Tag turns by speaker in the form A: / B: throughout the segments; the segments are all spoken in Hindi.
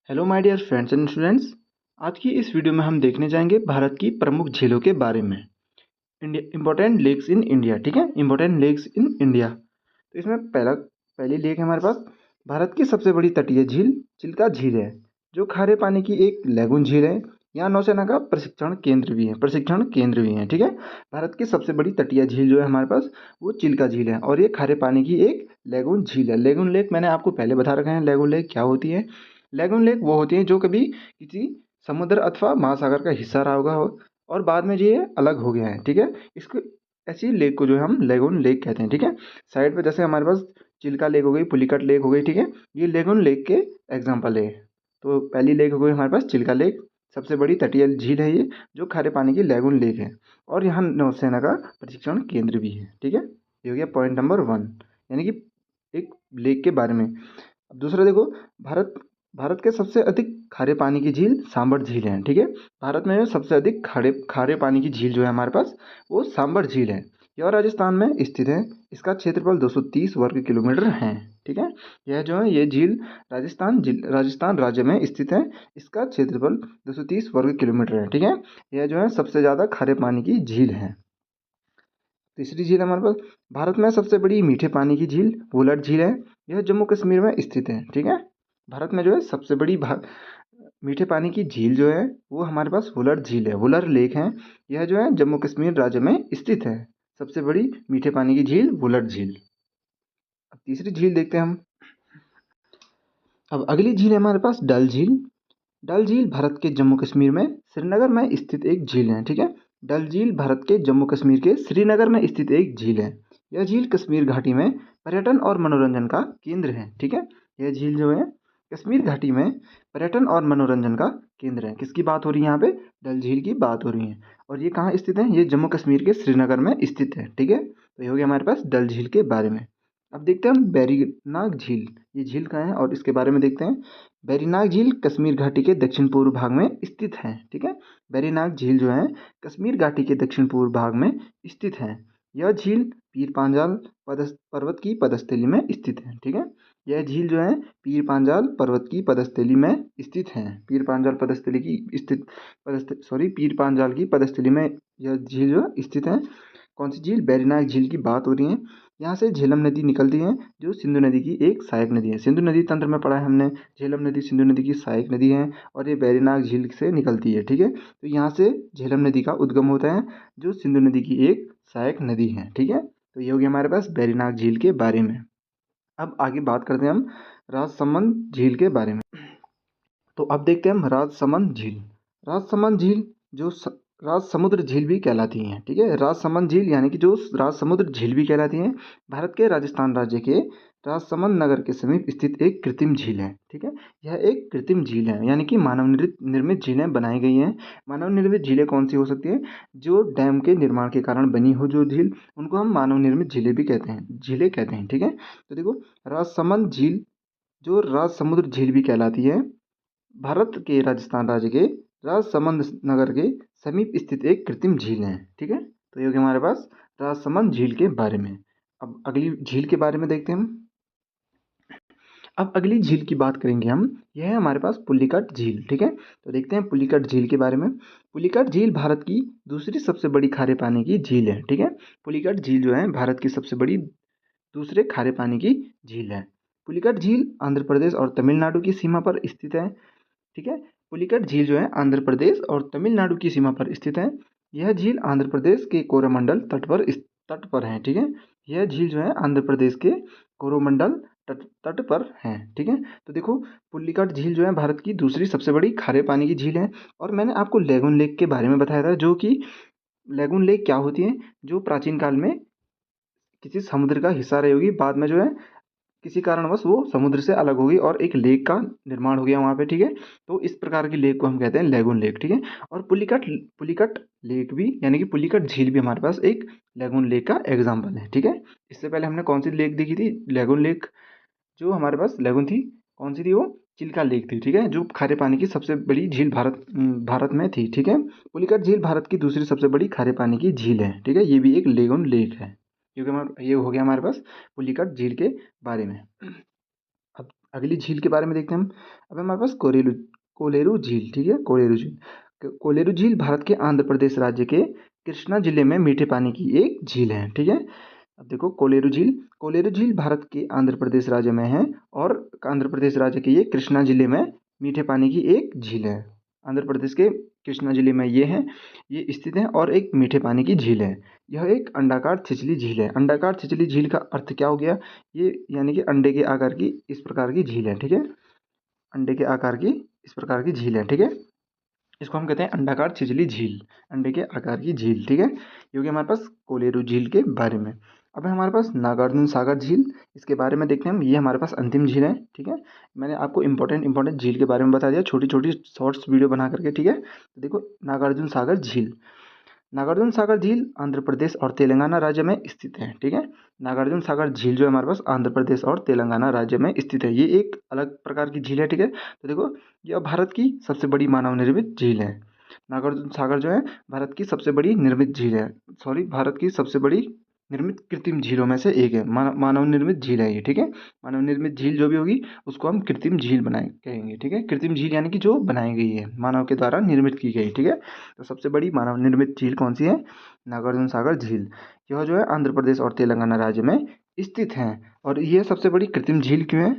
A: Hello my dear friends and students. आज की इस वीडियो में हम देखने जाएंगे भारत की प्रमुख झीलों के बारे में। India important lakes in India. ठीक है, इंपॉर्टेंट लेक्स इन इंडिया। तो इसमें पहली लेक है हमारे पास भारत की सबसे बड़ी तटीय झील चिल्का झील है, जो खारे पानी की एक लैगून झील है। यहाँ नौसेना का प्रशिक्षण केंद्र भी है। ठीक है, भारत की सबसे बड़ी तटीय झील जो है हमारे पास वो चिल्का झील है और ये खारे पानी की एक लैगून झील है। लैगून लेक मैंने आपको पहले बता रखा है, लैगून लेक क्या होती है। लैगून लेक वो होती है जो कभी किसी समुद्र अथवा महासागर का हिस्सा रहा होगा और बाद में ये अलग हो गया है। ठीक है, इसको ऐसी लेक को जो है हम लैगून लेक कहते हैं। ठीक है, साइड पे जैसे हमारे पास चिल्का लेक हो गई, पुलिकट लेक हो गई। ठीक है, ये लैगून लेक के एग्जाम्पल है। तो पहली लेक हो गई हमारे पास चिल्का लेक, सबसे बड़ी तटीय झील है ये, जो खारे पानी की लैगून लेक है और यहाँ नौसेना का प्रशिक्षण केंद्र भी है। ठीक है, ये हो गया पॉइंट नंबर 1, यानी कि एक लेक के बारे में। अब दूसरा देखो, भारत भारत के सबसे अधिक खारे पानी की झील सांबर झील है। ठीक है, भारत में जो सबसे अधिक खारे खारे पानी की झील जो है हमारे पास वो सांबर झील है। यह राजस्थान में स्थित है। इसका क्षेत्रफल 230 वर्ग किलोमीटर है। ठीक है, यह जो है ये झील राजस्थान राज्य में स्थित है। इसका क्षेत्रफल 230 वर्ग किलोमीटर है। ठीक है, यह जो है सबसे ज़्यादा खारे पानी की झील है। तीसरी झील हमारे पास भारत में सबसे बड़ी मीठे पानी की झील वुलर झील है। यह जम्मू कश्मीर में स्थित है। ठीक है, भारत में जो है सबसे बड़ी मीठे पानी की झील जो है वो हमारे पास वुलर झील है, वुलर लेक है। यह जो है जम्मू कश्मीर राज्य में स्थित है। सबसे बड़ी मीठे पानी की झील वुलर झील। अब तीसरी झील देखते हैं हम। अब अगली झील है हमारे पास डल झील। डल झील भारत के जम्मू कश्मीर में श्रीनगर में स्थित एक झील है। ठीक है, डल झील भारत के जम्मू कश्मीर के श्रीनगर में स्थित एक झील है। यह झील कश्मीर घाटी में पर्यटन और मनोरंजन का केंद्र है। ठीक है, यह झील जो है कश्मीर घाटी में पर्यटन और मनोरंजन का केंद्र है। किसकी बात हो रही है यहाँ पे? डल झील की बात हो रही है। और ये कहाँ स्थित है? ये जम्मू कश्मीर के श्रीनगर में स्थित है। ठीक है, तो ये हो गया हमारे पास डल झील के बारे में। अब देखते हैं हम बैरीनाग झील। ये झील कहाँ है और इसके बारे में देखते हैं। बैरीनाग झील कश्मीर घाटी के दक्षिण पूर्व भाग में स्थित है। ठीक है, बैरीनाग झील जो है कश्मीर घाटी के दक्षिण पूर्व भाग में स्थित है। यह झील पीर पांजाल पर्वत की पदस्थली में स्थित है। ठीक है, यह झील जो है पीर पांजाल पर्वत की पदस्थली में स्थित है। पीर पांजाल पदस्थली की पीर पांजाल की पदस्थली में यह झील जो है स्थित है। कौन सी झील? बैरीनाग झील की बात हो रही है। यहाँ से झेलम नदी निकलती है, जो सिंधु नदी की एक सहायक नदी है। सिंधु नदी तंत्र में पढ़ा है हमने, झेलम नदी सिंधु नदी की सहायक नदी है और ये बैरीनाग झील से निकलती है। ठीक है, तो यहाँ से झेलम नदी का उद्गम होता है, जो सिंधु नदी की एक सहायक नदी है। ठीक है, तो ये हो गया हमारे पास बैरीनाग झील के बारे में। अब आगे बात करते हैं हम राजसमंद झील के बारे में। तो अब देखते हैं हम राजसमंद झील। राजसमंद झील जो राजसमुद्र झील भी कहलाती हैं। ठीक है, राजसमंद झील यानी कि जो राजसमुद्र झील भी कहलाती हैं, भारत के राजस्थान राज्य के राजसमंद नगर के समीप स्थित एक कृत्रिम झील है। ठीक है, यह एक कृत्रिम झील है, यानी कि मानव निर्मित झीलें बनाई गई हैं। मानव निर्मित झीलें कौन सी हो सकती है? जो डैम के निर्माण के कारण बनी हो जो झील, उनको हम मानव निर्मित झीलें भी कहते हैं, झीलें कहते हैं। ठीक है, तो देखो राजसमंद झील जो राजसमुद्र झील भी कहलाती है, भारत के राजस्थान राज्य के राजसमंद नगर के समीप स्थित एक कृत्रिम झील है। ठीक है, तो ये हो गया हमारे पास राजसमंद झील के बारे में। अब अगली झील के बारे में देखते हैं हम। अब अगली झील की बात करेंगे हम, यह है हमारे पास पुलिकट झील। ठीक है, तो देखते हैं पुलिकट झील के बारे में। पुलिकट झील भारत की दूसरी सबसे बड़ी खारे पानी की झील है। ठीक है, पुलिकट झील जो है भारत की सबसे बड़ी दूसरे खारे पानी की झील है। पुलिकट झील आंध्र प्रदेश और तमिलनाडु की सीमा पर स्थित है। ठीक है, पुलिकट झील जो है आंध्र प्रदेश और तमिलनाडु की सीमा पर स्थित है। यह झील आंध्र प्रदेश के कोरोमंडल तट पर है। ठीक है, यह झील जो है आंध्र प्रदेश के कोरोमंडल तट पर है। ठीक है, तो देखो पुलिकट झील जो है भारत की दूसरी सबसे बड़ी खारे पानी की झील है। और मैंने आपको लैगून लेक के बारे में बताया था, जो कि लैगून लेक क्या होती है? जो प्राचीन काल में किसी समुद्र का हिस्सा रही होगी, बाद में जो है किसी कारणवश वो समुद्र से अलग हो गई और एक लेक का निर्माण हो गया वहाँ पे। ठीक है, तो इस प्रकार की लेक को हम कहते हैं लैगून लेक। ठीक है, और पुलिकट पुलिकट लेक भी यानी कि पुलिकट झील भी हमारे पास एक लैगून लेक का एग्जाम्पल है। ठीक है, इससे पहले हमने कौन सी लेक देखी थी? Lagoon lake. जो हमारे पास लैगून थी, कौन सी थी वो? चिल्का लेक थी। ठीक है, जो खारे पानी की सबसे बड़ी झील भारत में थी। ठीक है, पुलिकट झील भारत की दूसरी सबसे बड़ी खारे पानी की झील है। ठीक है, ये भी एक लैगून लेक है। क्योंकि ये हो गया हमारे पास पुलिकट झील के बारे में। अब अगली झील के बारे में देखते हैं हम। अब हमारे पास कोलेरू झील, ठीक है, कोलेरू झील। कोलेरू झील भारत के आंध्र प्रदेश राज्य के कृष्णा जिले में मीठे पानी की एक झील है, ठीक है। अब देखो कोलेरू झील भारत के आंध्र प्रदेश राज्य में है और आंध्र प्रदेश राज्य के ये कृष्णा जिले में मीठे पानी की एक झील है। आंध्र प्रदेश के कृष्णा जिले में ये स्थित है और एक मीठे पानी की झील है। यह एक अंडाकार छिछली झील है। अंडाकार छिछली झील का अर्थ क्या हो गया? ये यानी कि अंडे के आकार की इस प्रकार की झील है, ठीक है। अंडे के आकार की इस प्रकार की झील है, ठीक है। इसको हम कहते हैं अंडाकार छिछली झील, अंडे के आकार की झील, ठीक है। ये हो गया हमारे पास कोलेरू झील के बारे में। अब है हमारे पास नागार्जुन सागर झील। इसके बारे में देखते हैं हम। ये हमारे पास अंतिम झील है, ठीक है। मैंने आपको इंपॉर्टेंट झील के बारे में बता दिया, छोटी छोटी शॉर्ट्स वीडियो बना करके, ठीक है। तो देखो नागार्जुन सागर झील। नागार्जुन सागर झील आंध्र प्रदेश और तेलंगाना राज्य में स्थित है, ठीक है। नागार्जुन सागर झील जो है हमारे पास आंध्र प्रदेश और तेलंगाना राज्य में स्थित है। ये एक अलग प्रकार की झील है, ठीक है। तो देखो यह भारत की सबसे बड़ी मानव निर्मित झील है। नागार्जुन सागर जो है भारत की सबसे बड़ी निर्मित झील है, सॉरी, भारत की सबसे बड़ी निर्मित कृत्रिम झीलों में से एक है। मानव निर्मित झील है ये, ठीक है। मानव निर्मित झील जो भी होगी उसको हम कृत्रिम झील बनाए कहेंगे, ठीक है। कृत्रिम झील यानी कि जो बनाई गई है, मानव के द्वारा निर्मित की गई, ठीक है। तो सबसे बड़ी मानव निर्मित झील कौन सी है? नागार्जुन सागर झील। यह जो है आंध्र प्रदेश और तेलंगाना राज्य में स्थित है। और यह सबसे बड़ी कृत्रिम झील क्यों है?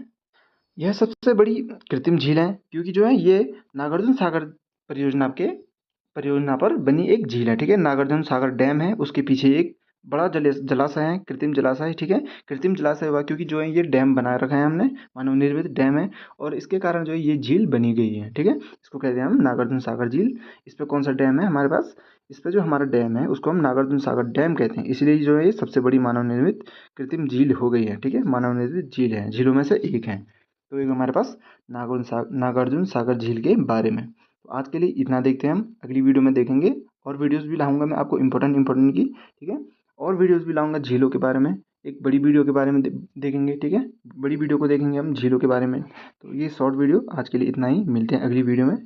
A: यह सबसे बड़ी कृत्रिम झील है क्योंकि जो है ये नागार्जुन सागर परियोजना पर बनी एक झील है, ठीक है। नागार्जुन सागर डैम है, उसके पीछे एक बड़ा जलाशय है, कृत्रिम जलाशय, ठीक है। कृत्रिम जलाशय हुआ क्योंकि जो है ये डैम बना रखा है हमने, मानव निर्मित डैम है, और इसके कारण जो है ये झील बनी गई है, ठीक है। इसको कहते हैं हम नागार्जुन सागर झील। इस पर कौन सा डैम है हमारे पास? इस पर जो हमारा डैम है उसको हम नागार्जुन सागर डैम कहते हैं, इसलिए जो है ये सबसे बड़ी मानव निर्मित कृत्रिम झील हो गई है, ठीक है। मानव निर्मित झील है, झीलों में से एक है। तो एक हमारे पास नागार्जुन सागर झील के बारे में। तो आज के लिए इतना देखते हैं हम। अगली वीडियो में देखेंगे और वीडियोस भी लाऊंगा मैं आपको इंपॉर्टेंट की, ठीक है। और वीडियोस भी लाऊंगा झीलों के बारे में, एक बड़ी वीडियो के बारे में देखेंगे, ठीक है। बड़ी वीडियो को देखेंगे हम झीलों के बारे में। तो ये शॉर्ट वीडियो आज के लिए इतना ही, मिलते हैं अगली वीडियो में।